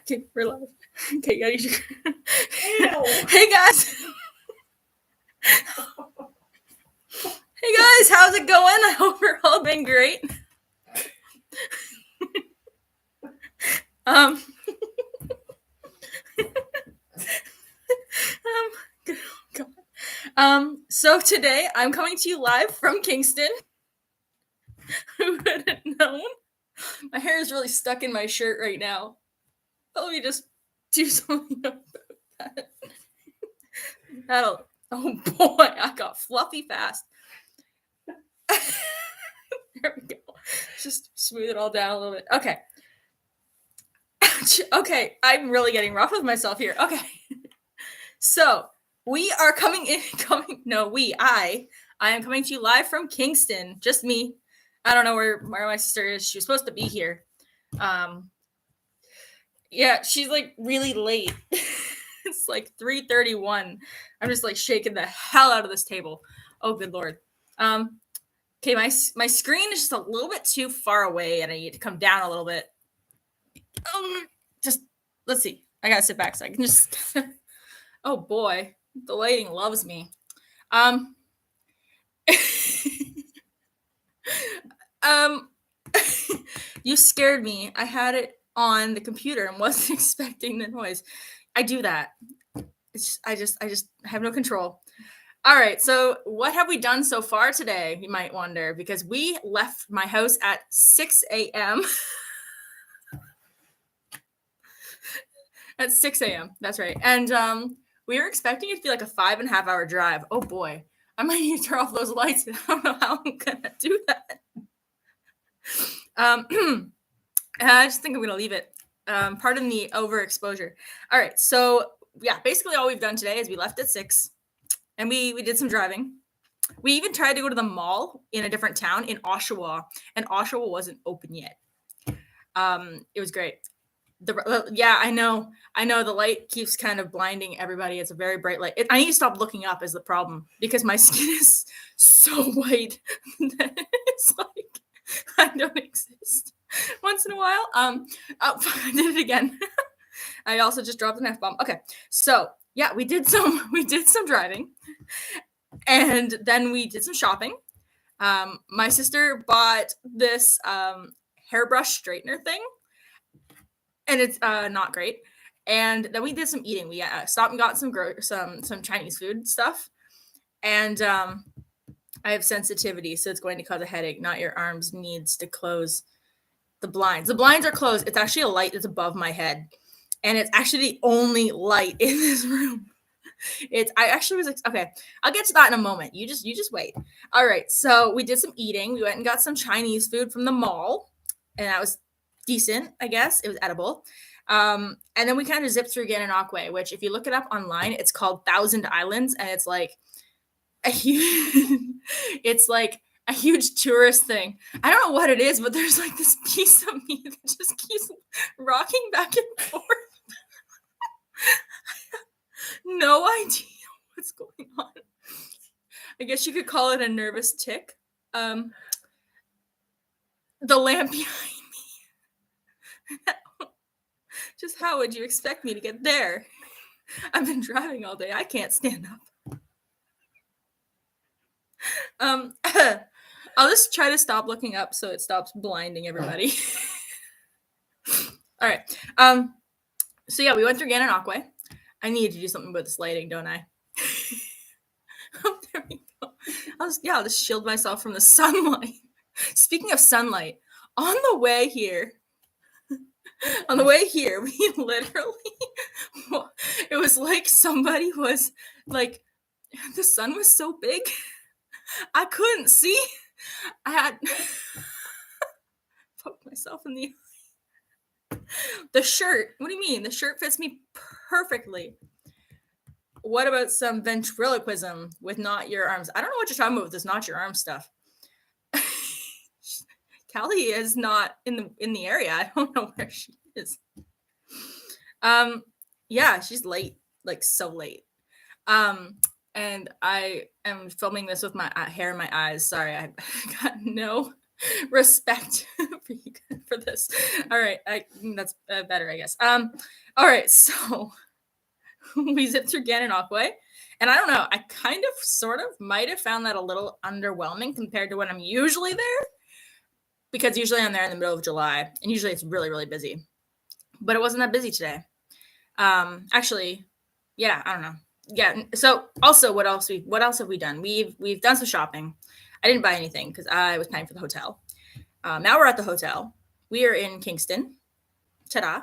Okay, we're live. Okay, you gotta use your... Ew. Hey guys! Hey guys, how's it going? I hope you're all doing great. um, so today I'm coming to you live from Kingston. Who would have known? My hair is really stuck in my shirt right now. Let me just do something about that. Oh boy, I got fluffy fast. There we go. Just smooth it all down a little bit. Okay. Okay, I'm really getting rough with myself here. Okay. So, we are I am coming to you live from Kingston. Just me. I don't know where my sister is. She was supposed to be here. Yeah, she's like really late. It's like 3:31. I'm just like shaking the hell out of this table. Oh, good Lord. Okay, my screen is just a little bit too far away and I need to come down a little bit. Just, let's see. I gotta sit back so I can just... Oh boy, the lighting loves me. You scared me. I had it on the computer and wasn't expecting the noise. I do that. I just have no control. All right, so what have we done so far today, you might wonder, because we left my house at 6 a.m. At 6 a.m., that's right. And we were expecting it to be like a 5.5 hour drive. Oh boy, I might need to turn off those lights. I don't know how I'm gonna do that. I just think I'm gonna leave it. Pardon the overexposure. All right, so yeah, basically all we've done today is we left at 6 and we did some driving. We even tried to go to the mall in a different town in Oshawa, and Oshawa wasn't open yet. It was great. Yeah, I know the light keeps kind of blinding everybody. It's a very bright light. I need to stop looking up is the problem, because my skin is so white that it's like I don't exist once in a while. I did it again. I also just dropped an F-bomb. Okay, so yeah, we did some driving, and then we did some shopping. My sister bought this hairbrush straightener thing, and it's not great. And then we did some eating. We stopped and got some Chinese food stuff. And I have sensitivity, so it's going to cause a headache. Not your arms needs to close the blinds. The blinds are closed. It's actually a light that's above my head, and it's actually the only light in this room. I actually was like, okay, I'll get to that in a moment. You just wait. All right, so we did some eating. We went and got some Chinese food from the mall, and that was decent, I guess. It was edible. And then we kind of zipped through Gananoque, which if you look it up online, it's called Thousand Islands, and it's like a huge it's like a huge tourist thing. I don't know what it is, but there's like this piece of me that just keeps rocking back and forth. No idea what's going on. I guess you could call it a nervous tick. The lamp behind me. Just how would you expect me to get there? I've been driving all day. I can't stand up. I'll just try to stop looking up so it stops blinding everybody. All right. So yeah, we went through Gananoque. I need to do something with this lighting, don't I? Oh, there we go. I'll just shield myself from the sunlight. Speaking of sunlight, on the way here, we literally, it was like somebody was like, the sun was so big, I couldn't see. I had poked myself in the eye. The shirt, what do you mean? The shirt fits me perfectly. What about some ventriloquism with not your arms? I don't know what you're talking about with this not your arm stuff. Callie is not in the area. I don't know where she is. Yeah, she's late, like so late. And I am filming this with my hair in my eyes. Sorry, I got no respect for this. All right, that's better, I guess. All right, so we zipped through Gananoque, and I don't know, I kind of, sort of, might have found that a little underwhelming compared to when I'm usually there, because usually I'm there in the middle of July, and usually it's really, really busy. But it wasn't that busy today. Actually, yeah, I don't know. Yeah. So also, what else have we done? We've done some shopping. I didn't buy anything because I was paying for the hotel. Now we're at the hotel. We are in Kingston. Ta-da.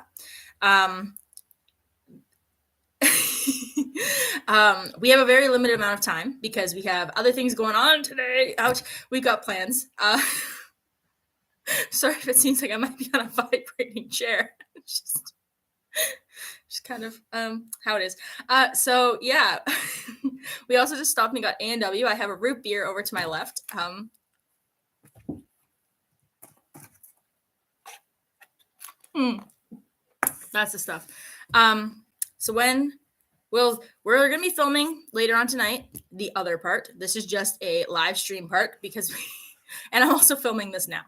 We have a very limited amount of time because we have other things going on today. Ouch. We've got plans. Sorry if it seems like I might be on a vibrating chair. Just kind of how it is. So yeah, we also just stopped and got A&W. I have a root beer over to my left. That's the stuff. So we're gonna be filming later on tonight the other part. This is just a live stream part because and I'm also filming this now.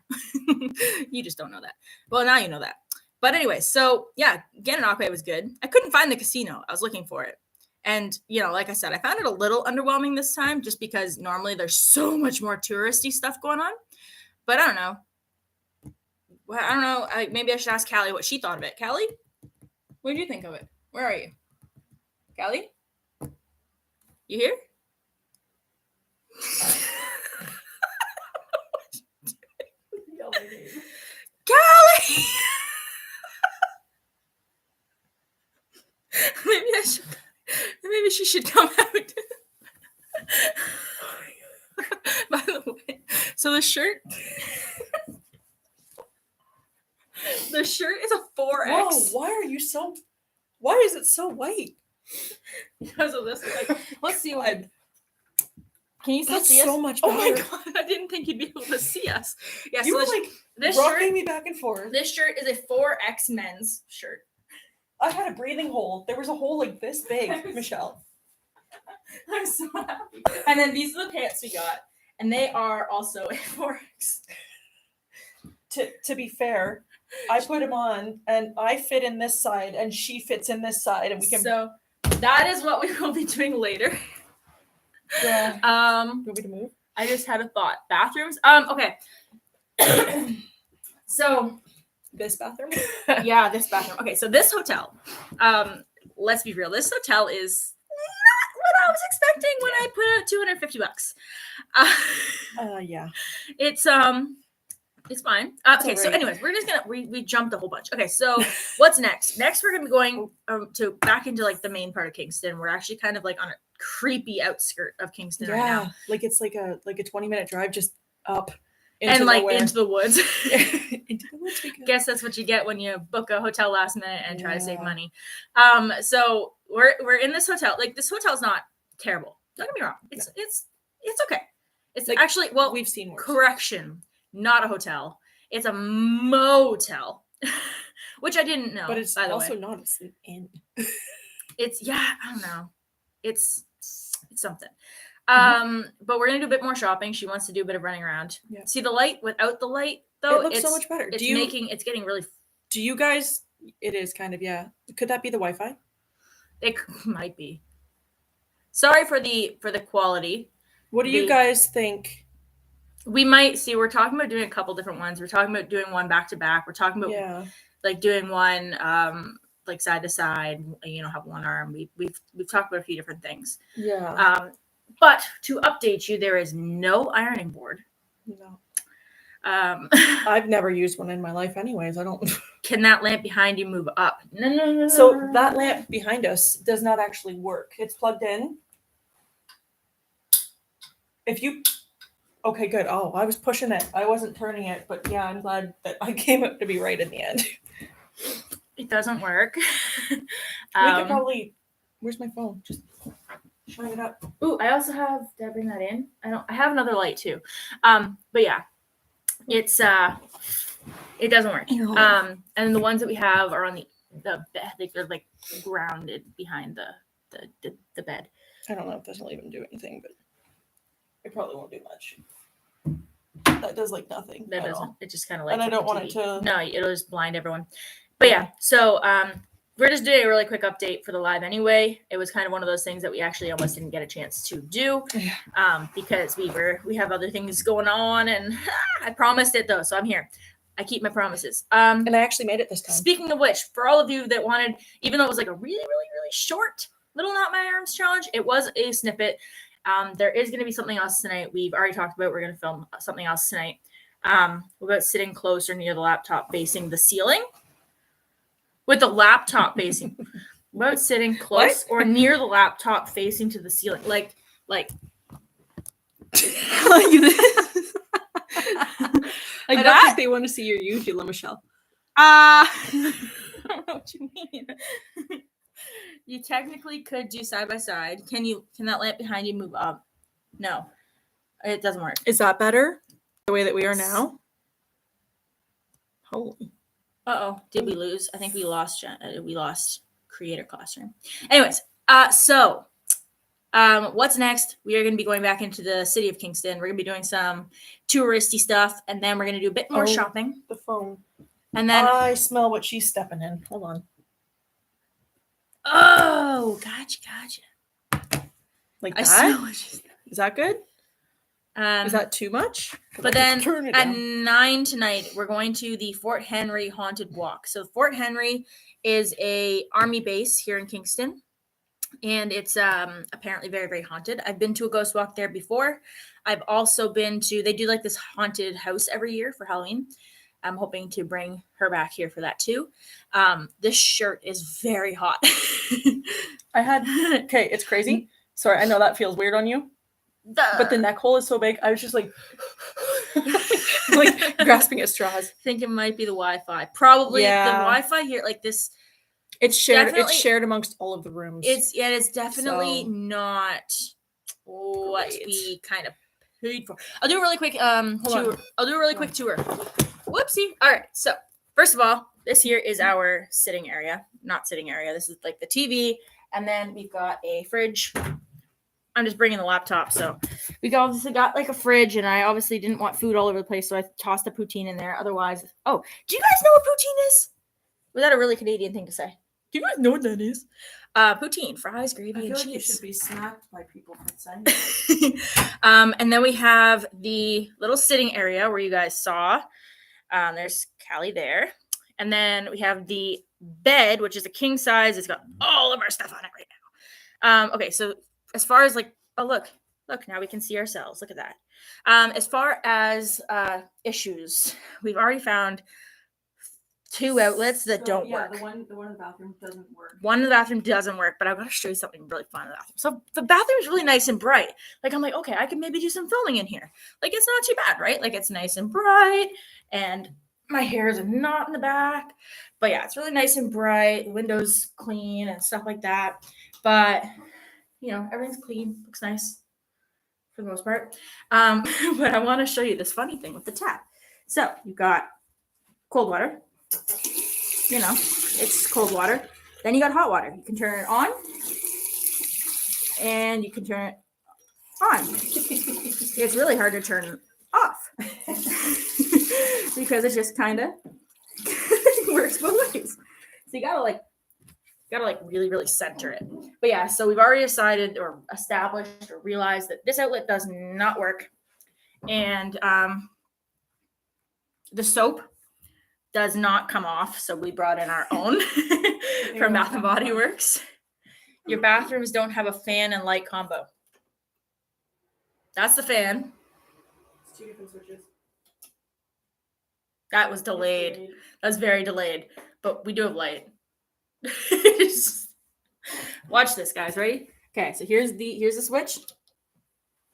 You just don't know that. Well, now you know that. But anyway, so yeah, Gananoque was good. I couldn't find the casino. I was looking for it. And, like I said, I found it a little underwhelming this time just because normally there's so much more touristy stuff going on. But I don't know. Well, I don't know. Maybe I should ask Callie what she thought of it. Callie, what did you think of it? Where are you? Callie? You here? Callie! Maybe she should come out. By the way, so the shirt is a 4X. Whoa, why is it so white? Because of this. Let's see what. Can you still see us? So much better. Oh my god, I didn't think you'd be able to see us. Yeah, you so were this rocking shirt, me back and forth. This shirt is a 4X men's shirt. I had a breathing hole. There was a hole like this big, Michelle. I'm so happy. And then these are the pants we got, and they are also a 4X. To be fair, I put them on, and I fit in this side, and she fits in this side, and we can. So that is what we will be doing later. Yeah. Do you want me to move? I just had a thought. Bathrooms. Okay. So this bathroom. Yeah, this bathroom. Okay, so this hotel. Let's be real. This hotel is not what I was expecting when I put out $250. Yeah. It's fine. Okay, so anyways, we're just gonna we jumped a whole bunch. Okay, so what's next? Next, we're gonna be going to back into like the main part of Kingston. We're actually kind of like on a creepy outskirt of Kingston right now. Like it's like a 20-minute drive just up into the woods. Into the woods. Guess that's what you get when you book a hotel last minute and try to save money. So we're in this hotel. Like this hotel's not terrible. Don't get me wrong. It's okay. It's like, actually we've seen worse. Correction. Not a hotel. It's a motel, which I didn't know. But it's also not an inn. It's I don't know. It's something. But we're gonna do a bit more shopping. She wants to do a bit of running around. Yeah. See the light without the light though. It looks so much better. It's getting really. Do you guys? It is kind of Could that be the Wi-Fi? It might be. Sorry for the quality. What do you guys think? We might see. We're talking about doing a couple different ones. We're talking about doing one back to back. We're talking about like doing one like side to side. Have one arm. We've talked about a few different things. Yeah. But to update you, there is no ironing board. No. I've never used one in my life, anyways. I don't. Can that lamp behind you move up? No. So that lamp behind us does not actually work. It's plugged in. If you. Okay, good. Oh, I was pushing it. I wasn't turning it, but yeah, I'm glad that I came up to be right in the end. It doesn't work. We could probably. Where's my phone? Just shine it up. Ooh, I also have. Did I bring that in? I have another light too. But yeah, it's it doesn't work. And the ones that we have are on the bed. They're like grounded behind the bed. I don't know if this will even do anything, but it probably won't do much. That does like nothing. That at doesn't. all. It just kind of lights And I up don't the want it TV. to. No, it'll just blind everyone. But yeah, so we're just doing a really quick update for the live anyway. It was kind of one of those things that we actually almost didn't get a chance to do because we have other things going on, and I promised it though, so I'm here. I keep my promises. And I actually made it this time. Speaking of which, for all of you that wanted, even though it was like a really, really, really short little Not My Arms challenge, it was a snippet. There is going to be something else tonight. We've already talked about we're going to film something else tonight. About sitting closer near the laptop facing the ceiling. With the laptop facing. About sitting close or near the laptop facing to the ceiling. Like Like I I don't don't think think they want to see your uvula, Michelle. I don't know what you mean. You technically could do side by side. Can that lamp behind you move up? No. It doesn't work. Is that better? The way that we are now? Holy. Uh-oh. Did we lose? I think we lost creator classroom. Anyways, so what's next? We are going to be going back into the city of Kingston. We're going to be doing some touristy stuff, and then we're going to do a bit more shopping. The phone. And then I smell what she's stepping in. Hold on. oh, gotcha. Like I that? smell what she's Is that good? Is that too much? But then turn it at down. 9 tonight, we're going to the Fort Henry Haunted Walk. So Fort Henry is a army base here in Kingston, and it's apparently very, very haunted. I've been to a ghost walk there before. I've also been to, they do like this haunted house every year for Halloween. I'm hoping to bring her back here for that too. This shirt is very hot. Okay, it's crazy. Sorry, I know that feels weird on you. But the neck hole is so big. I was just like, like grasping at straws. I think it might be the Wi-Fi. Probably Yeah. the Wi-Fi here, like this. It's shared. Definitely- It's shared amongst all of the rooms. It's definitely So- not what Great. we kind of paid for. I'll do a really quick tour. I'll do a really quick tour. Whoopsie. All right. So first of all, this here is our sitting area. Not sitting area. This is like the TV, and then we've got a fridge. I'm just bringing the laptop, so we obviously got like a fridge, and I obviously didn't want food all over the place, so I tossed a poutine in there. Otherwise, do you guys know what poutine is? Was that a really Canadian thing to say? Do you guys know what that is? Poutine, fries, gravy, I feel and like you cheese. should be smacked by people for saying that. And then we have the little sitting area where you guys saw. There's Callie there. And then we have the bed, which is a king size. It's got all of our stuff on it right now. Okay, so as far as like, oh, look, now we can see ourselves. Look at that. As far as issues, we've already found 2 outlets that don't work. The one in the bathroom doesn't work. One in the bathroom doesn't work, but I've got to show you something really fun in the bathroom. So the bathroom is really nice and bright. Like, I'm like, okay, I can maybe do some filming in here. Like, it's not too bad, right? Like, it's nice and bright, and my hair is not in the back. But yeah, it's really nice and bright. The windows clean and stuff like that. But, everything's clean. Looks nice for the most part. But I want to show you this funny thing with the tap. So you've got cold water. It's cold water. Then you got hot water. You can turn it on, and you can turn it on. It's really hard to turn off because it just kind of works both ways. So you gotta really, really center it. But yeah, so we've already decided or established or realized that this outlet does not work, and the soap does not come off, so we brought in our own from Bath and Body Works. Your bathrooms don't have a fan and light combo. That's the fan. It's 2 different switches. That was delayed. That was very delayed, but we do have light. Watch this, guys. Ready? Okay, so here's the switch.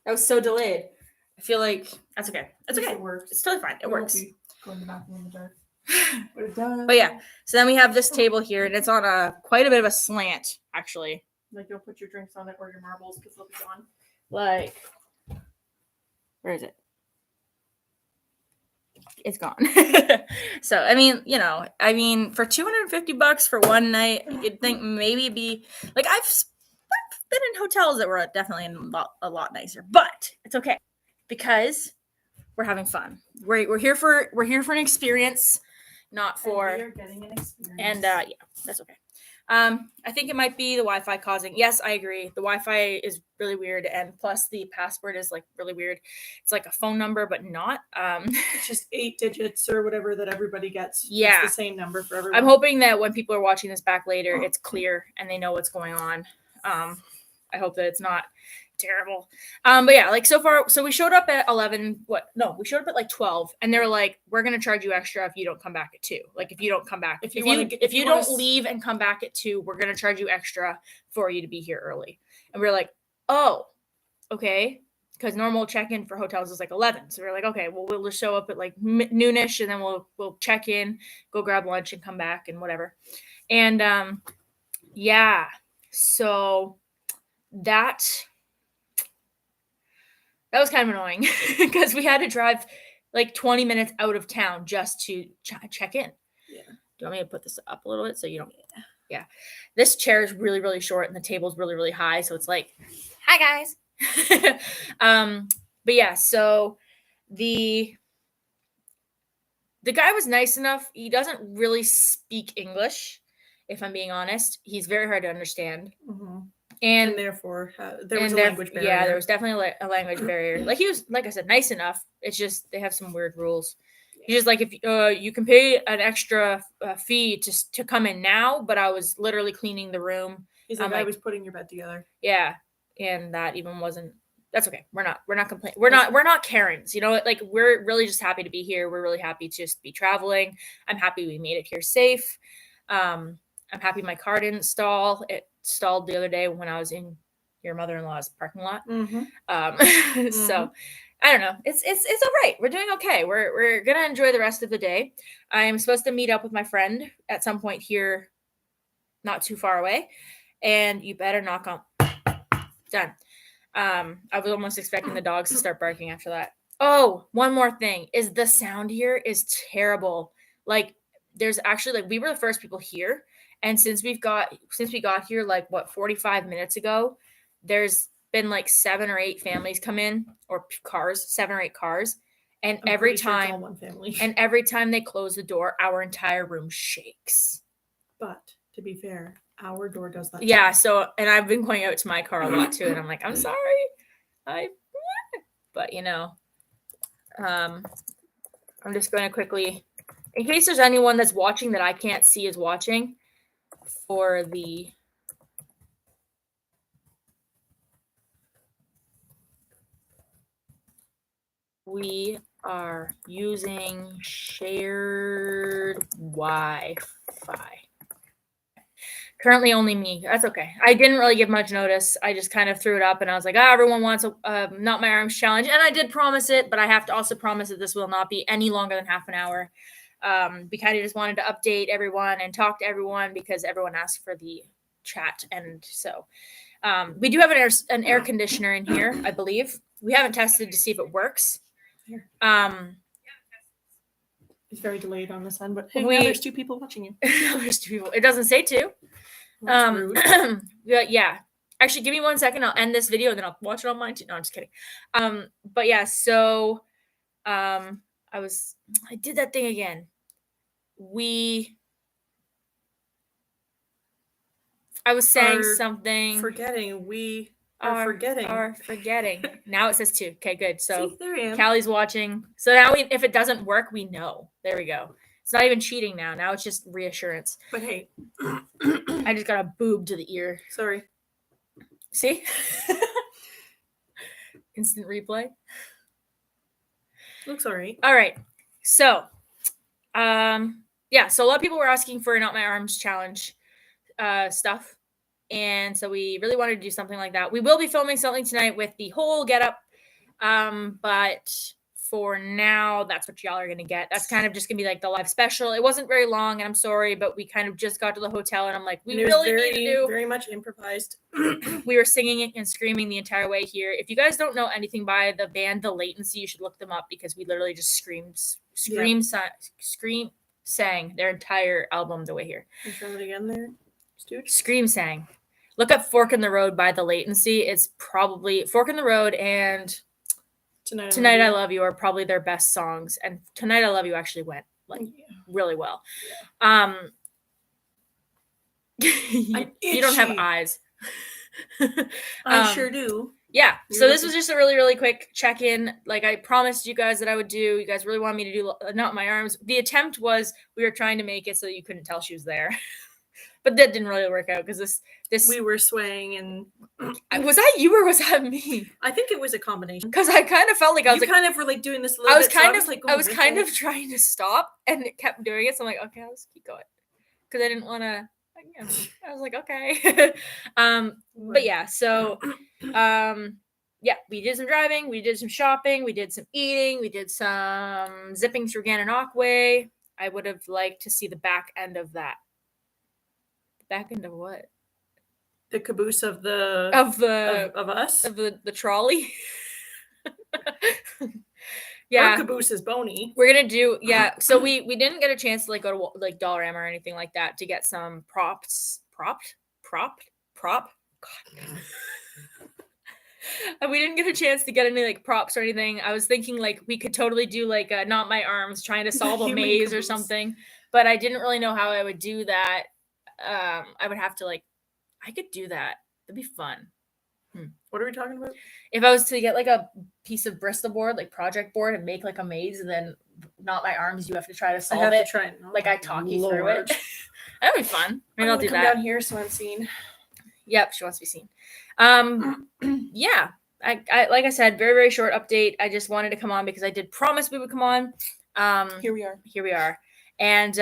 That was so delayed. I feel like that's okay. That's okay. It works. It's totally fine. It works. Going to the bathroom in the dark. But it does. But yeah, so then we have this table here, and it's on quite a bit of a slant, actually. Like, you'll put your drinks on it or your marbles because they'll be gone. Like, where is it? It's gone. So, I mean, for $250 for one night, you'd think maybe it'd be like I've been in hotels that were definitely a lot nicer, but it's okay because we're having fun. We're here for an experience, not for. And we are getting an experience. And yeah, that's okay. I think it might be the Wi-Fi causing. Yes, I agree. The Wi-Fi is really weird, and plus the password is like really weird. It's like a phone number, but not. It's just 8 digits or whatever that everybody gets. Yeah. It's the same number for everyone. I'm hoping that when people are watching this back later, it's clear and they know what's going on. I hope that it's not terrible. But yeah, like so far, so we showed up at 11. We showed up at like 12, and they were like, "We're gonna charge you extra if you don't come back at 2. Like if you don't come back, if you don't leave and come back at 2, we're gonna charge you extra for you to be here early." And we were like, "Oh, okay." Because normal check-in for hotels is like 11. So we're like, okay, well, we'll just show up at like noonish, and then we'll check in, go grab lunch, and come back and whatever. And yeah, so that was kind of annoying because we had to drive like 20 minutes out of town just to check in. Yeah. Do you want me to put this up a little bit so you don't? Yeah. This chair is really, really short, and the table's really, really high. So it's like, hi guys. But yeah, so the guy was nice enough. He doesn't really speak English, if I'm being honest. He's very hard to understand. Mm-hmm. And therefore, there was a language barrier. Yeah, there was definitely a language barrier. Like he was, like I said, nice enough. It's just they have some weird rules. He's just like, if you can pay an extra fee to come in now, but I was literally cleaning the room. He's like, I was putting your bed together. Yeah, and that even wasn't. That's okay. We're not complaining. We're not Karens. You know, like we're really just happy to be here. We're really happy to just be traveling. I'm happy we made it here safe. I'm happy my car didn't stall. It stalled the other day when I was in your mother-in-law's parking lot. Mm-hmm. So I don't know. It's all right. We're doing okay. We're gonna enjoy the rest of the day. I'm supposed to meet up with my friend at some point here, not too far away. And you better knock on. Done. I was almost expecting the dogs to start barking after that. Oh, one more thing is the sound here is terrible. Like there's actually like we were the first people here. And since we got here, like 45 minutes ago, there's been like 7 or 8 families come in or cars, 7 or 8 cars. And every time, it's all one family. And every time they close the door, our entire room shakes. But to be fair, our door does that. Yeah. So, and I've been going out to my car a lot too. And I'm like, I'm sorry. But you know, I'm just going to quickly, in case there's anyone that's watching that I can't see is watching. We are using shared Wi-Fi. Currently only me. That's okay. I didn't really give much notice. I just kind of threw it up and I was like, everyone wants a Not My Arms challenge. And I did promise it, but I have to also promise that this will not be any longer than half an hour. We kind of just wanted to update everyone and talk to everyone because everyone asked for the chat. And so we do have an air conditioner in here, I believe. We haven't tested to see if it works. It's very delayed on this end, but hey, now there's 2 people watching you. There's 2 people. It doesn't say 2. That's rude. Yeah. Actually, give me 1 second. I'll end this video and then I'll watch it on mine too. No, I'm just kidding. But yeah, so I did that thing again. I was saying something. We are forgetting. Now it says 2. Okay, good. So see, there I am. Callie's watching. So now if it doesn't work, we know. There we go. It's not even cheating now. Now it's just reassurance. But hey, I just got a boob to the ear. Sorry. See? Instant replay. Looks all right. All right. So, yeah. So a lot of people were asking for Not My Arms challenge stuff. And so we really wanted to do something like that. We will be filming something tonight with the whole getup. But for now, that's what y'all are going to get. That's kind of just going to be like the live special. It wasn't very long, and I'm sorry, but we kind of just got to the hotel, and I'm like, we really need to do. Very much improvised. We were singing and screaming the entire way here. If you guys don't know anything by the band The Latency, you should look them up because we literally just sang their entire album the way here. You try it again there, Stooge? Scream sang. Look up Fork in the Road by The Latency. It's probably Fork in the Road and Tonight I Love You are probably their best songs, and Tonight I Love You actually went like really well. You don't have itchy. eyes. I sure do. Yeah. You're So this looking- was just a really, really quick check-in. Like I promised you guys that I would do. You guys really wanted me to do Not My Arms. The attempt was we were trying to make it so that you couldn't tell she was there. But that didn't really work out because this We were swaying, and was that you or was that me? I think it was a combination. Because I kind of felt like I was You like kind of were like doing this a little I was bit, so kind of like I was going kind with of trying to stop, and it kept doing it. So I'm like, okay, I'll just keep going because I didn't want to. You know, I was like, okay. But yeah, so yeah, we did some driving, we did some shopping, we did some eating, we did some zipping through Gananoque Way. I would have liked to see the back end of that. Back end of what? the caboose of the Of the of us. of the trolley. Our Yeah. caboose is bony. We're gonna do so we didn't get a chance to like go to like Dollarama or anything like that to get some prop. God. We didn't get a chance to get any like props or anything. I was thinking like we could totally do like Not My Arms trying to solve a Human maze or caboose. something, but I didn't really know how I would do that. I would have to like I could do that. It'd be fun. What are we talking about? If I was to get like a piece of Bristol board, like project board, and make like a maze, and then Not My Arms, you have to try to I solve have it. to try it. Like I talk you through Lord. it. That'd be fun. Maybe I'll do come that. down here so I'm seen. Yep, she wants to be seen. Yeah. I like I said, very, very short update. I just wanted to come on because I did promise we would come on. Here we are. Here we are. And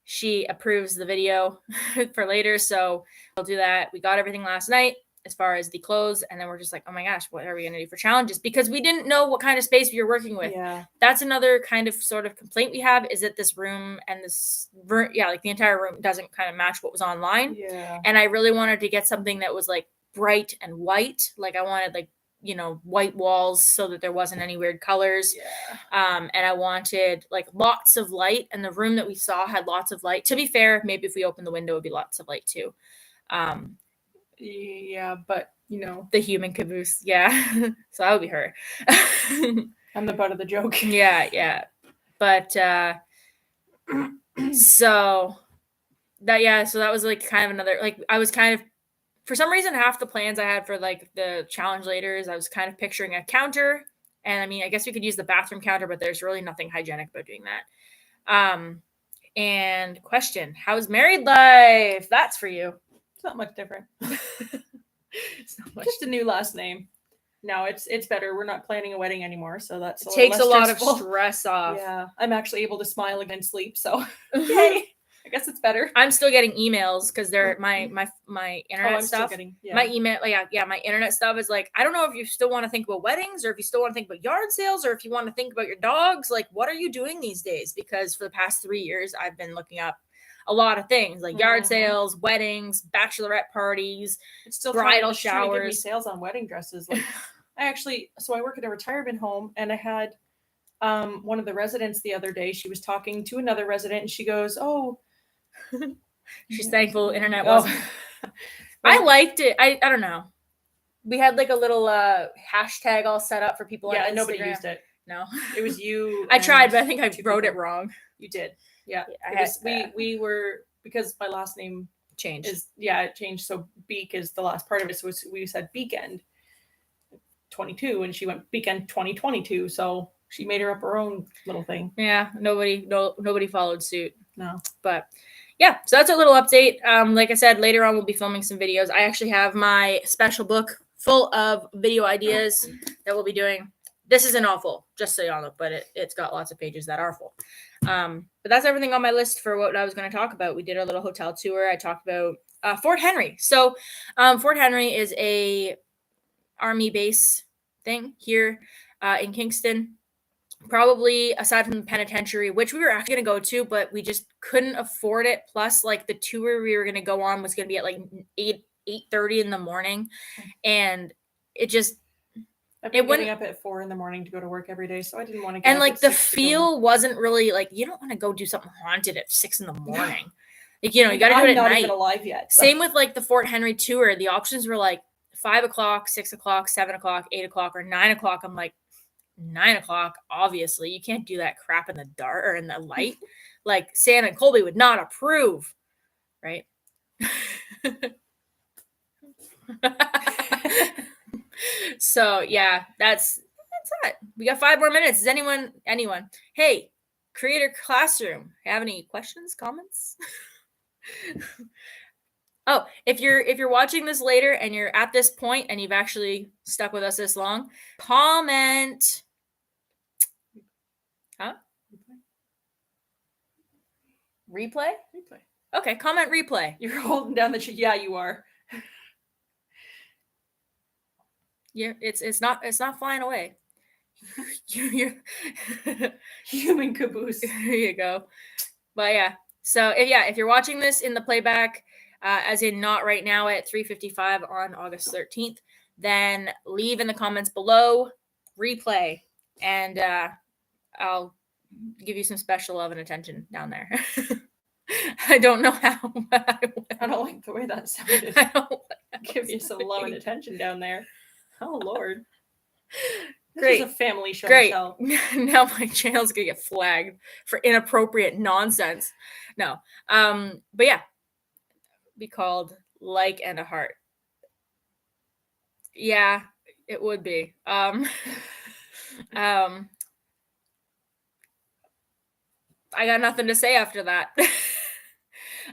she approves the video for later, so we'll do that. We got everything last night as far as the clothes, and then we're just like, oh my gosh, what are we gonna do for challenges? Because we didn't know what kind of space we were working with. Yeah. That's another kind of sort of complaint we have, is that this room and this like the entire room doesn't kind of match what was online. Yeah. And I really wanted to get something that was like bright and white. Like I wanted like, you know, white walls so that there wasn't any weird colors. Yeah. And I wanted like lots of light, and the room that we saw had lots of light. To be fair, maybe if we opened the window, it would be lots of light too. Yeah, but you know, The human caboose. Yeah. So that would be her. I'm the butt of the joke. Yeah. But so that was like kind of another, like I was kind of, for some reason, half the plans I had for like the challenge later is I was kind of picturing a counter. And I mean, I guess we could use the bathroom counter, but there's really nothing hygienic about doing that. And question, how's married life? That's for you. It's not much different. It's not much. Just a new last name. No, it's better. We're not planning a wedding anymore, so that's It takes a lot stressful. of stress off. Yeah, I'm actually able to smile again and sleep, so yay! I guess it's better. I'm still getting emails because they're my internet I'm still stuff. getting My email, my internet stuff is like, I don't know if you still want to think about weddings, or if you still want to think about yard sales, or if you want to think about your dogs. Like, what are you doing these days? Because for the past 3 years, I've been looking up a lot of things like yard Mhm. sales, weddings, bachelorette parties. It's still bridal trying to give me showers. sales on wedding dresses. Like, I work at a retirement home, and I had one of the residents the other day. She was talking to another resident, and she goes, "Oh." She's thankful internet Oh. wasn't. I liked it. I don't know. We had like a little hashtag all set up for people. Yeah, on and nobody Instagram. used it. No, It was you. I tried, and but I think I two wrote it people. wrong. You did. Yeah. I It had, was, we were, because my last name changed. it changed. So Beak is the last part of it. So we said Beakend 22, and she went Beakend 2022. So she made her up her own little thing. Yeah, nobody followed suit. No. But yeah, so that's a little update. Like I said, later on we'll be filming some videos. I actually have my special book full of video ideas that we'll be doing. This isn't all full, just so y'all know, but it's got lots of pages that are full. But that's everything on my list for what I was going to talk about. We did our little hotel tour. I talked about Fort Henry. So Fort Henry is a army base thing here in Kingston. Probably aside from the penitentiary, which we were actually going to go to, but we just couldn't afford it. Plus, like the tour we were going to go on was going to be at like 8:30 in the morning, and it just I've been It wouldn't- getting up at 4 a.m. to go to work every day, so I didn't want to. and like the feel wasn't really like, you don't want to go do something haunted at 6 a.m. Like, you know, you got to do it at not night. even alive yet. So. Same with like the Fort Henry tour. The options were like 5 o'clock, 6 o'clock, 7 o'clock, 8 o'clock, or 9 o'clock. I'm like, 9 o'clock, obviously. You can't do that crap in the dark or in the light. Like Sam and Colby would not approve, right? So yeah, that's it. We got 5 more minutes. Is anyone? Hey, Creator Classroom, have any questions, comments? Oh, if you're watching this later and you're at this point and you've actually stuck with us this long, comment. Huh? Replay? Replay. Okay, comment replay. You're holding down the. Yeah, you are. Yeah, it's not flying away. You're Human caboose. there you go. But yeah, so if you're watching this in the playback, as in not right now at 3:55 on August 13th, then leave in the comments below replay, and I'll give you some special love and attention down there. I don't know how. I don't like the way that sounded. I don't Give you some love and attention down there. Oh Lord. This Great. is a family show, Great. Michelle. Now my channel's gonna get flagged for inappropriate nonsense. No. But yeah. Be called like and a heart. Yeah, it would be. I got nothing to say after that.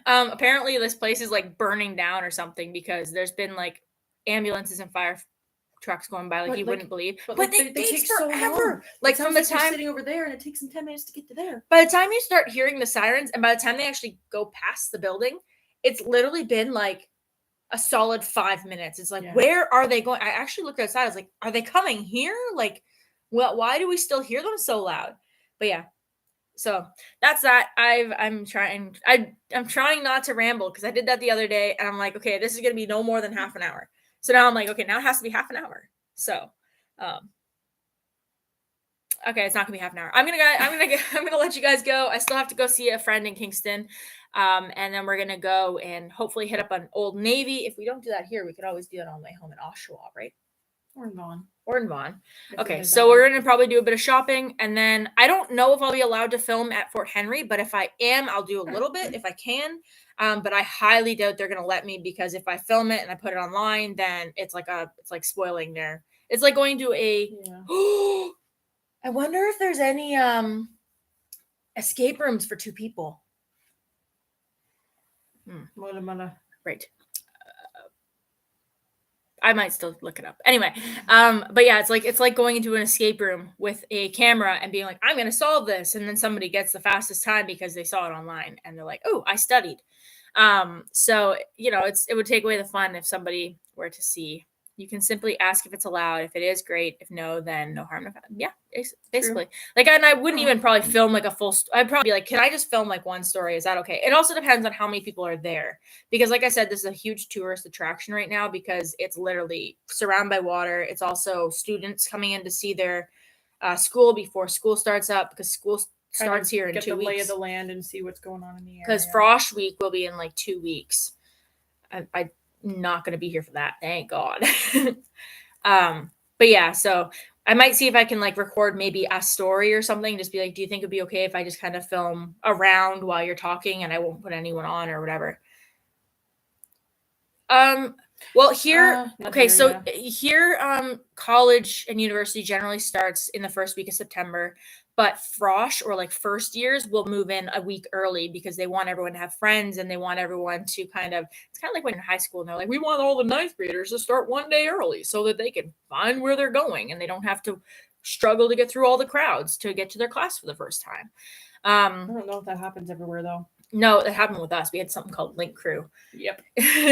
Apparently this place is like burning down or something because there's been like ambulances and fire trucks going by like you wouldn't believe. But like, they take take so forever. long. Like It sounds from the you're time sitting over there and it takes them 10 minutes to get to there. by the time you start hearing the sirens and by the time they actually go past the building, it's literally been like a solid 5 minutes. It's like, Yeah. where are they going? I actually looked outside. I was like, are they coming here? Like, well, why do we still hear them so loud? But yeah, so that's that. I'm trying not to ramble because I did that the other day and I'm like, okay, this is gonna be no more than half an hour. So now I'm like, okay, now it has to be half an hour. So, okay, it's not gonna be half an hour. I'm gonna let you guys go. I still have to go see a friend in Kingston, and then we're gonna go and hopefully hit up an Old Navy. If we don't do that here, we could always do it on the way home in Oshawa, right? Or Vaughn. Or in Vaughan. If we Okay, head so that we're way. gonna probably do a bit of shopping, and then I don't know if I'll be allowed to film at Fort Henry, but if I am, I'll do a little bit if I can. But I highly doubt they're gonna let me because if I film it and I put it online, then it's like spoiling their. It's like going to a. Yeah. I wonder if there's any escape rooms for 2 people. Right. I might still look it up. Anyway, but yeah, it's like going into an escape room with a camera and being like, I'm gonna solve this, and then somebody gets the fastest time because they saw it online and they're like, oh, I studied. So it would take away the fun if somebody were to see. You can simply ask if it's allowed. If it is, great. If no, then no harm, no foul. Yeah, basically. Like, and I wouldn't even probably film like a full. I'd probably be like, can I just film like one story? Is that okay? It also depends on how many people are there, because like I said, this is a huge tourist attraction right now because it's literally surrounded by water. It's also students coming in to see their school before school starts up because school starts here in 2 weeks. Get the lay of the land and see what's going on in the area. Because Frosh Week will be in like 2 weeks. I'm not going to be here for that. Thank God. But yeah, so I might see if I can like record maybe a story or something. Just be like, do you think it'd be okay if I just kind of film around while you're talking and I won't put anyone on or whatever? Well, here, okay, so here, college and university generally starts in the first week of September, but Frosh or like first years will move in a week early because they want everyone to have friends and they want everyone to it's kind of like when you're in high school and they're like, we want all the ninth graders to start one day early so that they can find where they're going and they don't have to struggle to get through all the crowds to get to their class for the first time. I don't know if that happens everywhere though. No, it happened with us. We had something called Link Crew. Yep.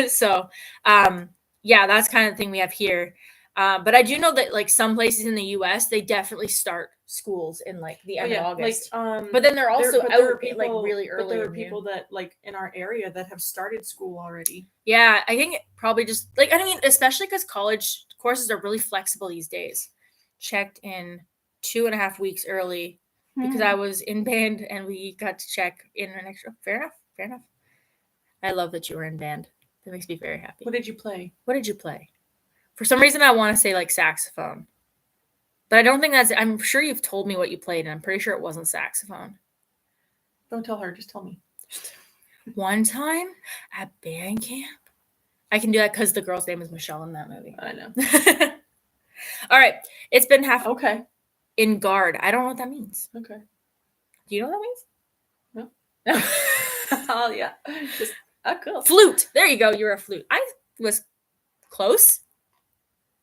So, yeah, that's kind of the thing we have here. But I do know that like some places in the U.S. they definitely start schools in like the end of August. Like, but then they're also out people, like really early. But there are people that like in our area that have started school already. Yeah, I think it probably just like I mean, especially because college courses are really flexible these days. Checked in 2.5 weeks early because I was in band and we got to check in an extra. Fair enough. I love that you were in band. That makes me very happy. What did you play? For some reason, I want to say like saxophone. But I don't think that's. I'm sure you've told me what you played, and I'm pretty sure it wasn't saxophone. Don't tell her. Just tell me. One time at band camp, I can do that because the girl's name is Michelle in that movie. I know. All right, it's been half Okay. in guard. I don't know what that means. Okay. Do you know what No. that means? Oh yeah. Just cool. Flute. There you go. You're a flute. I was close.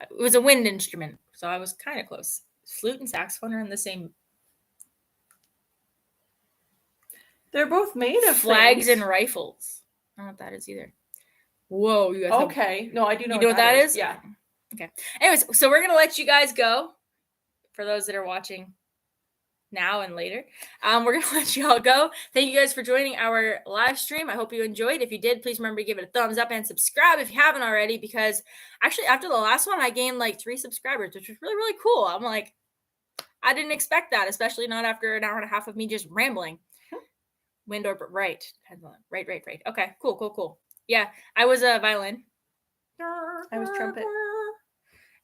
It was a wind instrument, so I was kind of close. Flute and saxophone are in the same. They're both made of Flags things. and rifles. I don't know what that is either. Whoa, you guys. Okay. No, I do know. You know what that is? Yeah. Okay. Anyways, so we're gonna let you guys go. For those that are watching now and later, we're gonna let you all go. Thank you guys for joining our live stream. I hope you enjoyed. If you did, please remember to give it a thumbs up and subscribe if you haven't already. Because actually, after the last one, I gained like 3 subscribers, which was really, really cool. I'm like, I didn't expect that, especially not after an hour and a half of me just rambling. Wind or right? Right. Okay, cool. Yeah, I was a violin. I was trumpet.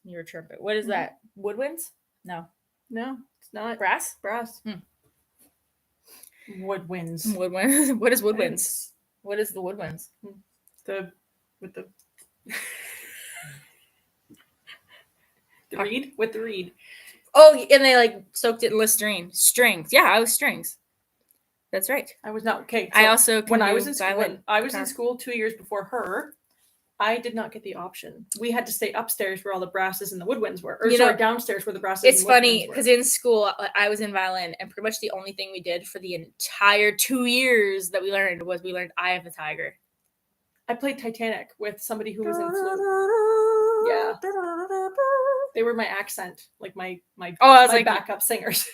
You're a trumpet. What is that? Woodwinds? No. No, it's not. Brass? Brass. Woodwinds. Woodwinds. What is woodwinds? It's What is the woodwinds? the reed with the reed. Oh, and they like soaked it in Listerine. Strings. Yeah, I was strings. That's right. I was not okay. I so also can when I do was in school, violin, when I was in guitar. school 2 years before her, I did not get the option. We had to stay upstairs where all the brasses and the woodwinds were, or You know, downstairs where the brasses. It's and funny woodwinds were. because in school I was in violin, and pretty much the only thing we did for the entire 2 years that we learned was we learned "Eye of the Tiger." I played Titanic with somebody who was in flute. Yeah, they were my accent, like my Oh, I was my like, backup singers.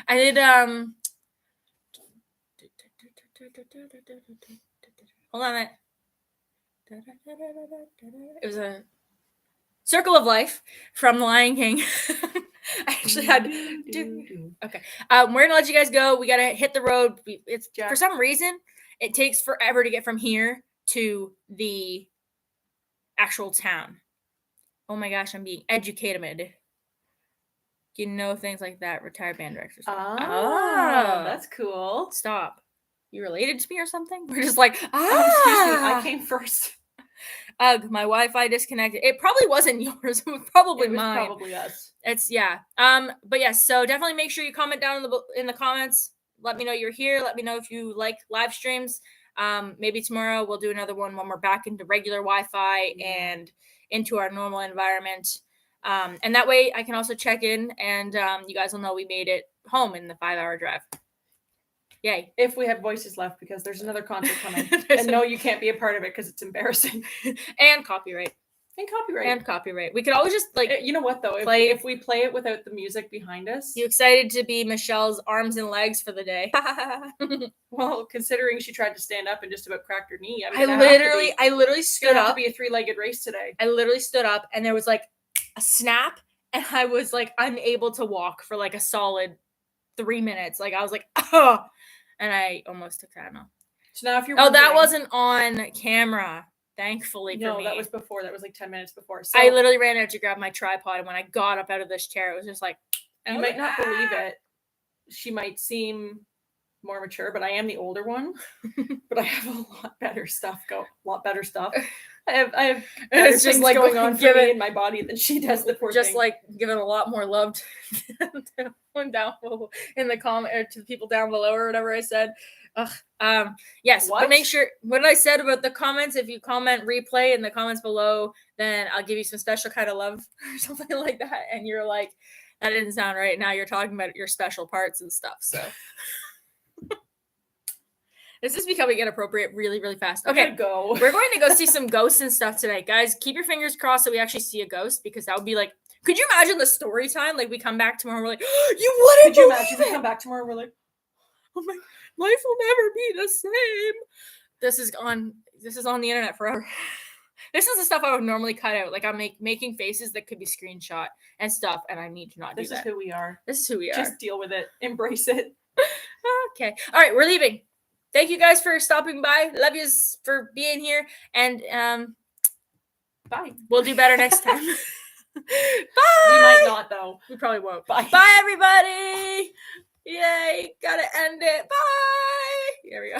I did hold on a minute. It was a Circle of Life from The Lion King. I actually had okay. We're gonna let you guys go. We gotta hit the road. It's Jack. For some reason it takes forever to get from here to the actual town. Oh my gosh, I'm being educated. You know things like that. Retired band directors. Oh, that's cool. Stop. You related to me or something? We're just like, Excuse me, I came first. Ugh, my Wi-Fi disconnected. It probably wasn't yours. It was probably It was mine. probably us. It's yeah. But yes, so definitely make sure you comment down in the comments. Let me know you're here. Let me know if you like live streams. Maybe tomorrow we'll do another one when we're back into regular Wi-Fi and into our normal environment. And that way I can also check in and you guys will know we made it home in the 5-hour drive. Yay. If we have voices left, because there's another concert coming. And no, you can't be a part of it because it's embarrassing. And copyright. And copyright. We could always just like You know what though? If we play it without the music behind us. You excited to be Michelle's arms and legs for the day? Well, considering she tried to stand up and just about cracked her knee. I literally It's stood gonna have up. to be a 3-legged race today. I literally stood up and there was like a snap and I was like unable to walk for like a solid 3 minutes. Like I was like, oh, and I almost took that off. So now if you're that wondering- wasn't on camera, thankfully for me. No, that was before. That was like 10 minutes before. So I literally ran out to grab my tripod and when I got up out of this chair, it was just like, you might not believe it. She might seem more mature, but I am the older one. But I have a lot better stuff. I have better It's just things like going on for give me it- in my body than she does. The poor just thing. like giving a lot more love to down below in the comment or to the people down below or whatever I said. Ugh. Yes, What? but make sure what I said about the comments. If you comment replay in the comments below, then I'll give you some special kind of love or something like that. And you're like, that didn't sound right. Now you're talking about your special parts and stuff. So this is becoming inappropriate really, really fast. I Okay, gotta go. we're going to go see some ghosts and stuff tonight, guys. Keep your fingers crossed that we actually see a ghost because that would be like, could you imagine the story time? Like we come back tomorrow, we're like, you wouldn't Could you believe imagine we it! come back tomorrow? We're like, Oh my, life will never be the same. This is on the internet forever. This is the stuff I would normally cut out. Like I'm making faces that could be screenshot and stuff, and I need to not do this is that. who we are. This is who we are. Just deal with it. Embrace it. Okay. All right, we're leaving. Thank you guys for stopping by. Love yous for being here, and Bye. we'll do better next time. Bye. We might not though. We probably won't. Bye. Bye, everybody. Yay. Gotta end it. Bye. Here we go.